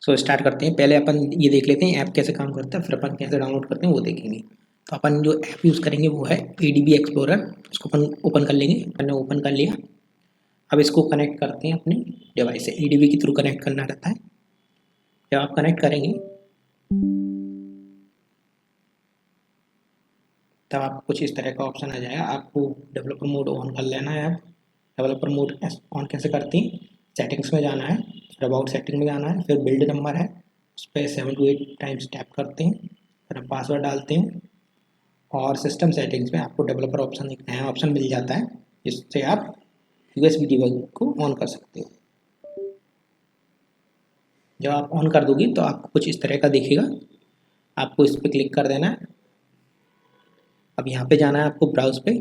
So start करते हैं। पहले अपन ये देख लेते हैं ऐप कैसे काम करता है, फिर अपन कैसे डाउनलोड करते हैं वो देखेंगे। तो अपन जो ऐप यूज़ करेंगे वो है ADB एक्सप्लोरर। उसको अपन ओपन कर लेंगे। मैंने ओपन कर लिया। अब इसको कनेक्ट करते हैं अपने डिवाइस से। ADB के थ्रू कनेक्ट करना रहता है। जब आप कनेक्ट करेंगे तब आपको कुछ इस तरह का ऑप्शन आ जाएगा। आपको डेवलपर मोड ऑन कर लेना है। अब डेवलपर मोड ऑन कैसे करते हैं, सेटिंग्स में जाना है, फिर अबाउट सेटिंग में जाना है, फिर बिल्ड नंबर है उस पर 7 to 8 टाइम्स टैप करते हैं, फिर हम पासवर्ड डालते हैं और सिस्टम सेटिंग्स में आपको डेवलपर ऑप्शन एक नया ऑप्शन मिल जाता है जिससे आप USB डिवाइस को ऑन कर सकते हो। जब आप ऑन कर दोगे तो आपको कुछ इस तरह का दिखेगा। आपको इस पर क्लिक कर देना है। अब यहाँ पे जाना है आपको ब्राउज पे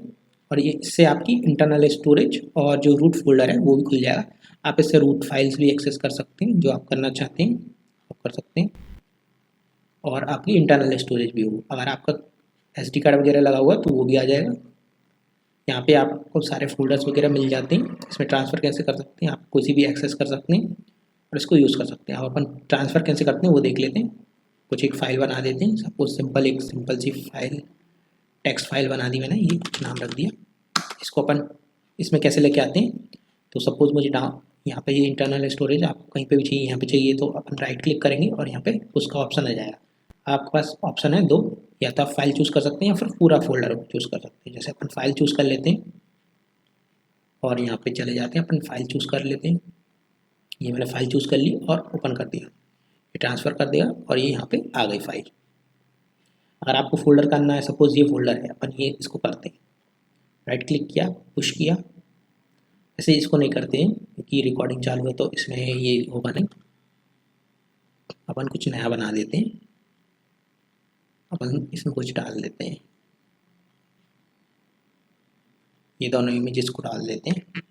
और ये इससे आपकी इंटरनल स्टोरेज और जो रूट फोल्डर है वो भी खुल जाएगा। आप इससे रूट फाइल्स भी एक्सेस कर सकते हैं, जो आप करना चाहते हैं आप कर सकते हैं। और आपकी इंटरनल स्टोरेज भी हो, अगर आपका SD कार्ड वगैरह लगा हुआ तो वो भी आ जाएगा। यहाँ पे आपको सारे फोल्डर्स वगैरह मिल जाते हैं। इसमें ट्रांसफ़र कैसे कर सकते हैं, आप किसी भी एक्सेस कर सकते हैं और इसको यूज़ कर सकते हैं। अब अपन ट्रांसफ़र कैसे करते हैं वो देख लेते हैं। कुछ एक फ़ाइल बना देते हैं। सपोज एक सिंपल सी फाइल, टेक्स्ट फाइल बना दी मैंने, ये नाम रख दिया। इसको अपन इसमें कैसे लेके आते हैं, तो सपोज मुझे यहाँ पे ये इंटरनल स्टोरेज आपको कहीं पे भी चाहिए, यहाँ पे चाहिए तो अपन राइट क्लिक करेंगे और यहाँ पे उसका ऑप्शन आ जाएगा। आपके पास ऑप्शन है दो, या तो आप फाइल चूज़ कर सकते हैं या फिर पूरा फोल्डर चूज़ कर सकते हैं। जैसे अपन फाइल चूज़ कर लेते हैं और यहाँ पे चले जाते हैं, अपन फाइल चूज़ कर लेते हैं। ये मैंने फाइल चूज़ कर ली और ओपन कर दिया, ये ट्रांसफ़र कर दिया और ये यहाँ पे आ गई फाइल। अगर आपको फोल्डर करना है, सपोज ये फोल्डर है, अपन ये इसको करते हैं, राइट क्लिक किया, पुश किया। ऐसे इसको नहीं करते हैं क्योंकि रिकॉर्डिंग चालू है तो इसमें ये होगा नहीं। अपन कुछ नया बना देते हैं, अपन इसमें कुछ डाल देते हैं, ये दोनों इमेजेस को डाल देते हैं।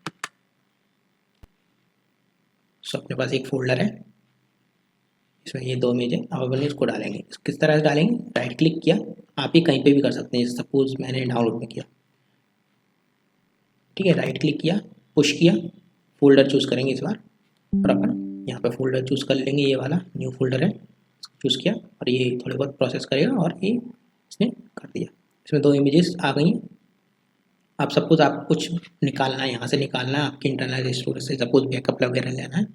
सो अपने पास एक फोल्डर है, इसमें ये दो इमेज है। अब अपन इसको डालेंगे। किस तरह से डालेंगे, राइट क्लिक किया, आप ये कहीं पे भी कर सकते हैं। सपोज मैंने डाउनलोड में किया, ठीक है, राइट क्लिक किया, पुश किया, फोल्डर चूज़ करेंगे इस बार और अपन यहाँ पे फोल्डर चूज़ कर लेंगे। ये वाला न्यू फोल्डर है, चूज़ किया और ये थोड़े बहुत प्रोसेस करेगा और ये इसने कर दिया। इसमें दो इमेजेस आ गई। आप सपोज आप कुछ निकालना है, यहाँ से निकालना है आपके इंटरनल स्टोरेज से, सपोज बैकअप वगैरह लेना है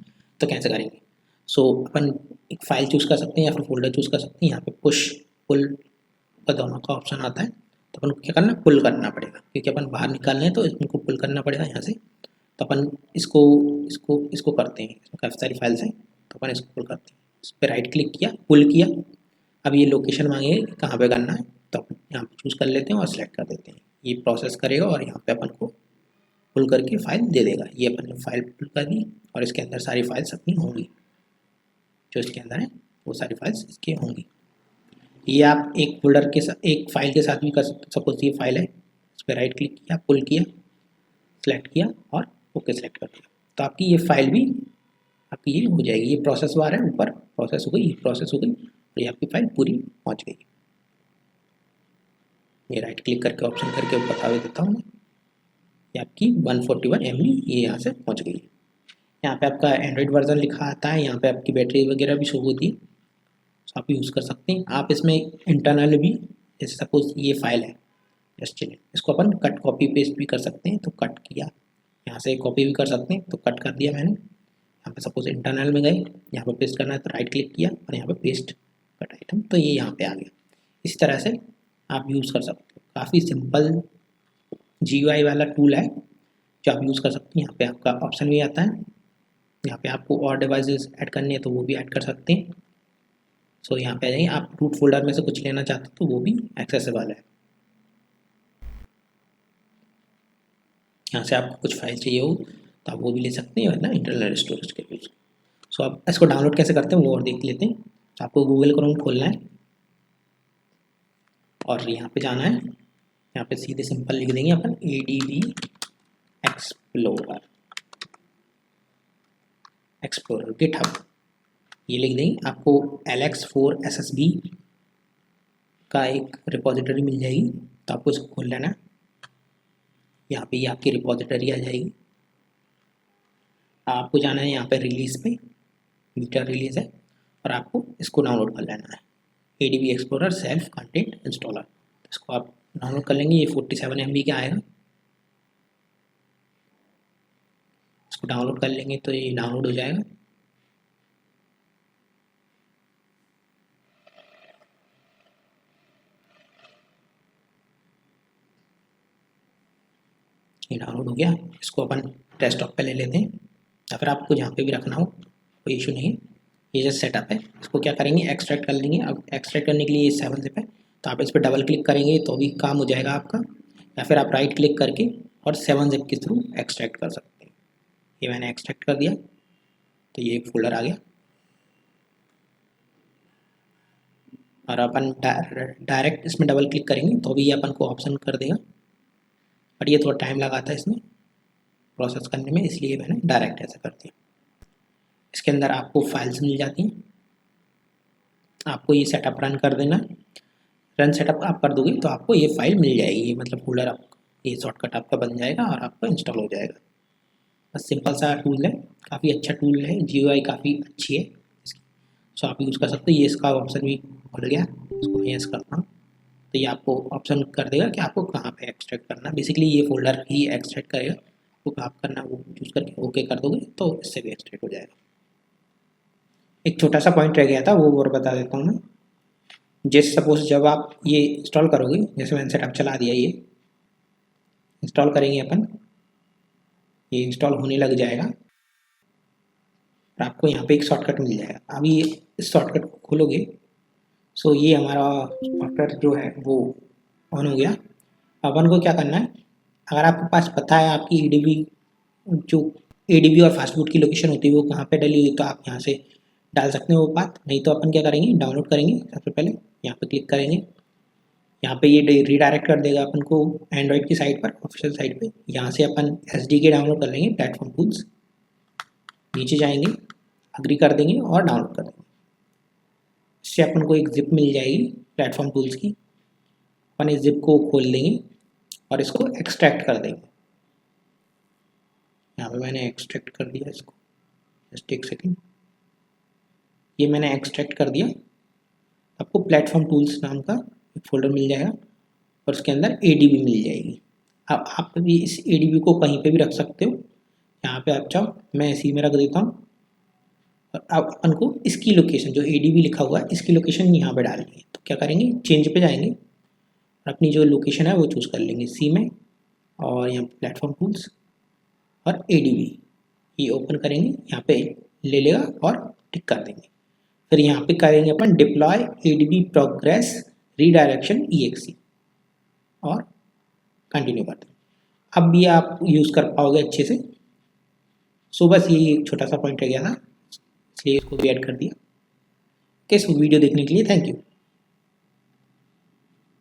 तो कैसे करेंगे। सो अपन एक फाइल चूज़ कर सकते हैं या फिर फोल्डर चूज़ कर सकते हैं। यहाँ पे पुश पुल का दोनों का ऑप्शन आता है, तो अपन को क्या करना है, पुल करना पड़ेगा क्योंकि अपन बाहर निकालना है तो इनको पुल करना पड़ेगा यहाँ से। तो अपन इसको इसको इसको करते हैं। इसमें काफ़ी सारी फाइल्स हैं तो अपन इसको पुल करते हैं। इस पर राइट क्लिक किया, पुल किया। अब ये लोकेशन मांगेगी कहाँ पे करना है, तो अपन यहाँ पे चूज़ कर लेते हैं और सिलेक्ट कर देते हैं। ये प्रोसेस करेगा और यहाँ पे अपन को पुल करके फाइल दे देगा। ये अपन ने फाइल पुल कर दी और इसके अंदर सारी फाइल्स अपनी होंगी, जो इसके अंदर है वो सारी फाइल्स इसके होंगी। ये आप एक फोल्डर के साथ, एक फाइल के साथ भी कर सकते। सपोज ये फाइल है, इस पर राइट क्लिक किया, पुल किया, सेलेक्ट किया और ओके सेलेक्ट कर दिया, तो आपकी ये फाइल भी आपकी ये हो जाएगी। ये प्रोसेस बार है, ऊपर प्रोसेस हो गई, ये प्रोसेस हो गई और ये आपकी फाइल पूरी पहुँच गई। ये राइट क्लिक करके ऑप्शन करके बता देता हूँ मैं, ये आपकी 141 MB ये यहाँ से पहुँच गई। यहाँ पे आपका एंड्रॉइड वर्जन लिखा आता है, यहाँ पे आपकी बैटरी वगैरह भी शो होती है, तो आप यूज़ कर सकते हैं। आप इसमें इंटरनल भी, जैसे सपोज ये फाइल है जस्ट चिल, इसको अपन कट कॉपी पेस्ट भी कर सकते हैं। तो कट किया, यहाँ से कॉपी भी कर सकते हैं, तो कट कर दिया मैंने। यहाँ पे सपोज इंटरनल में गए, यहाँ पे पेस्ट करना है तो राइट क्लिक किया और यहाँ पे पेस्ट कट आइटम, तो ये यहाँ पे आ गया। इस तरह से आप यूज़ कर सकते हो। काफ़ी सिंपल GUI वाला टूल है जो आप यूज़ कर सकते हैं। यहाँ पे आपका ऑप्शन भी आता है, यहाँ पे आपको और डिवाइसेस ऐड करनी है तो वो भी ऐड कर सकते हैं। सो यहाँ पे आ जाइए, आप रूट फोल्डर में से कुछ लेना चाहते हो तो वो भी एक्सेसिबल है। यहाँ से आपको कुछ फाइल चाहिए हो तो आप वो भी ले सकते हैं, वरना इंटरनल स्टोरेज के यूज़। सो आप इसको डाउनलोड कैसे करते हैं वो और देख लेते हैं। तो आपको गूगल क्रोम खोलना है और यहाँ पे जाना है, यहाँ पे सीधे सिंपल लिख देंगे अपन ADB एक्सप्लोरर गिटहब, ये लिख देंगे। आपको LX4SSB का एक रिपोजिटरी मिल जाएगी, तो आपको इसको खोल लेना है। यहाँ पे ये आपकी रिपोजिटरी आ जाएगी। आपको जाना है यहाँ पे रिलीज पे, बीटा रिलीज है, और आपको इसको डाउनलोड कर लेना है, ADB explorer self content installer. इसको आप डाउनलोड कर लेंगे, ये 47 MB का आएगा। इसको डाउनलोड कर लेंगे तो ये डाउनलोड हो जाएगा। ये डाउनलोड हो गया। इसको अपन डेस्कटॉप पे ले लेते हैं या फिर आपको जहाँ पे भी रखना हो, कोई इशू नहीं है। ये जस्ट सेटअप है। इसको क्या करेंगे, एक्सट्रैक्ट कर लेंगे। अब एक्सट्रैक्ट करने के लिए ये 7 ज़िप है, तो आप इस पर डबल क्लिक करेंगे तो भी काम हो जाएगा आपका, या फिर आप राइट क्लिक करके और 7 ज़िप के थ्रू एक्सट्रैक्ट कर सकते हैं। ये मैंने एक्सट्रैक्ट कर दिया तो ये एक फोल्डर आ गया। और अपन डायरेक्ट इसमें डबल क्लिक करेंगे तो भी ये अपन को ऑप्शन कर देगा, बट ये थोड़ा टाइम लगाता है इसमें प्रोसेस करने में, इसलिए मैंने डायरेक्ट ऐसा कर दिया। इसके अंदर आपको फाइल्स मिल जाती हैं, आपको ये सेटअप रन कर देना। रन सेटअप आप कर दोगे तो आपको ये फाइल मिल जाएगी, मतलब फोल्डर आपका, ये शॉर्टकट आपका बन जाएगा और आपका इंस्टॉल हो जाएगा। बस सिंपल सा टूल है, काफ़ी अच्छा टूल है, GUI काफ़ी अच्छी है इसकी, सो आप यूज़ कर सकते हैं। ये इसका ऑप्शन भी खुल गया, इसको मैं यस करता हूँ तो ये आपको ऑप्शन कर देगा कि आपको कहाँ पे एक्सट्रैक्ट करना। बेसिकली ये फोल्डर ही एक्सट्रैक्ट करेगा, तो कहाँ करना वो चूज़ करके ओके कर दोगे तो इससे भी एक्सट्रैक्ट हो जाएगा। एक छोटा सा पॉइंट रह गया था, वो और बता देता हूँ मैं। जैसे सपोज जब आप ये इंस्टॉल करोगे, जैसे मैंने सेटअप चला दिया, ये इंस्टॉल करेंगे अपन, ये इंस्टॉल होने लग जाएगा और आपको यहाँ पे एक शॉर्टकट मिल जाएगा। अभी इस शॉर्टकट को खोलोगे सो ये हमारा सॉफ्टवेयर जो है वो ऑन हो गया। अपन को क्या करना है, अगर आपके पास पता है आपकी ADB और फास्टबूट की लोकेशन होती है वो कहाँ पे डली हुई, तो आप यहाँ से डाल सकते हैं वो पाथ। नहीं तो अपन क्या करेंगे, डाउनलोड करेंगे। सबसे पहले यहाँ पे क्लिक करेंगे, यहाँ पे ये रीडायरेक्ट कर देगा अपन को एंड्रॉइड की साइट पर, ऑफिशियल साइट पे। यहाँ से अपन SDK डाउनलोड कर लेंगे, प्लेटफॉर्म टूल्स, नीचे जाएंगे, अग्री कर देंगे और डाउनलोड कर देंगे। इससे अपन को एक जिप मिल जाएगी प्लेटफॉर्म टूल्स की। अपन इस जिप को खोल लेंगे और इसको एक्सट्रैक्ट कर देंगे। यहाँ पे मैंने एक्सट्रैक्ट कर दिया इसको, जस्ट एक सेकेंड, ये मैंने एक्सट्रैक्ट कर दिया। आपको प्लेटफॉर्म टूल्स नाम का एक फोल्डर मिल जाएगा और उसके अंदर ADB मिल जाएगी। अब आप भी इस ADB को कहीं पे भी रख सकते हो, यहाँ पे आप चाहो, मैं इसी में रख देता हूँ। और अब अपन को इसकी लोकेशन जो ADB लिखा हुआ है इसकी लोकेशन यहाँ पे डालनी है, तो क्या करेंगे, चेंज पे जाएंगे और अपनी जो लोकेशन है वो चूज़ कर लेंगे C में, और यहाँ प्लेटफॉर्म टूल्स और ADB ये ओपन करेंगे, यहाँ पे ले लेगा और टिक कर देंगे। फिर यहाँ पे करेंगे अपन deploy ADB progress redirection EXE और कंटिन्यू कर देंगे। अब भी आप यूज़ कर पाओगे अच्छे से। सो बस ये एक छोटा सा पॉइंट रह गया था, इसलिए इसको भी ऐड कर दिया। वीडियो देखने के लिए थैंक यू।